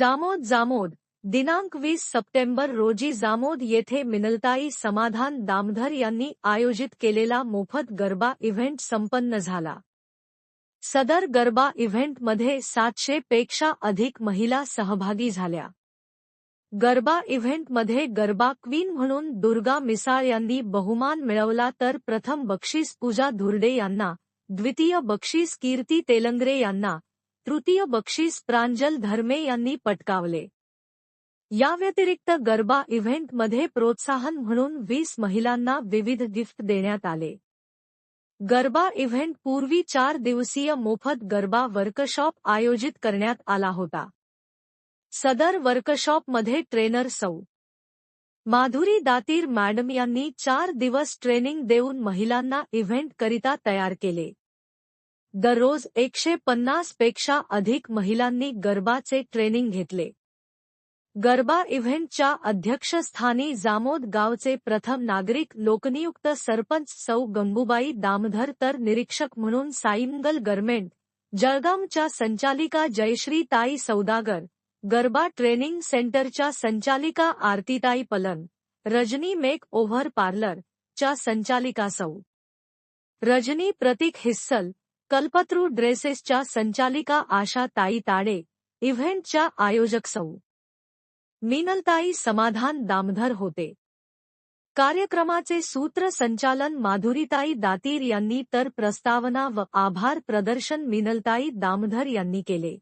जामोद दिनांक 20 सप्टेंबर रोजी जामोद येथे मिनलताई समाधान दामधर यांनी आयोजित केलेला मोफत गरबा इव्हेंट संपन्न झाला। सदर गरबा इव्हेंटमध्ये 700 पेक्षा अधिक महिला सहभागी झाल्या। गरबा इव्हेंटमध्ये गरबा क्वीन म्हणून दुर्गा मिसाळ यांनी बहुमान मिळवला, तर प्रथम बक्षीस पूजा धुर्डे यांना, द्वितीय बक्षीस कीर्ती तेलंगरे यांना, तृतीय बक्षीस प्रांजल धर्मे यांनी पटकावले। या व्यतिरिक्त गरबा इव्हेंटमध्ये प्रोत्साहन म्हणून 20 महिलांना विविध गिफ्ट देण्यात आले। गरबा इव्हेंट पूर्वी 4 दिवसीय मोफत गरबा वर्कशॉप आयोजित करण्यात आला होता। सदर वर्कशॉपमध्ये ट्रेनर सौ. माधुरी दातीर मॅडम यांनी 4 दिवस ट्रेनिंग देऊन महिलांना इव्हेंट करिता तयार केले। दररोज 150 पेक्षा अधिक महिलांनी गरबाचे ट्रेनिंग घेतले। गरबा इव्हेंटच्या अध्यक्षस्थानी जामोद गावचे प्रथम नागरिक लोकनियुक्त सरपंच सौ गंगूबाई दामधर, तर निरीक्षक म्हणून साईमंगल गरमेंट, जळगावच्या संचालिका जयश्री ताई सौदागर, गरबा ट्रेनिंग सेंटरच्या संचालिका आरतीताई पलन, रजनी मेक ओव्हर पार्लर च्या संचालिका सौ. रजनी प्रतीक हिस्सल, कल्पतरू ड्रेसेसच्या संचालिका आशा ताई ताडे, इव्हेंटच्या आयोजक सौ. मिनलताई समाधान दामधर होते। कार्यक्रमाचे सूत्रसंचालन माधुरीताई दातीर यांनी, तर प्रस्तावना व आभार प्रदर्शन मिनलताई दामधर यांनी केले।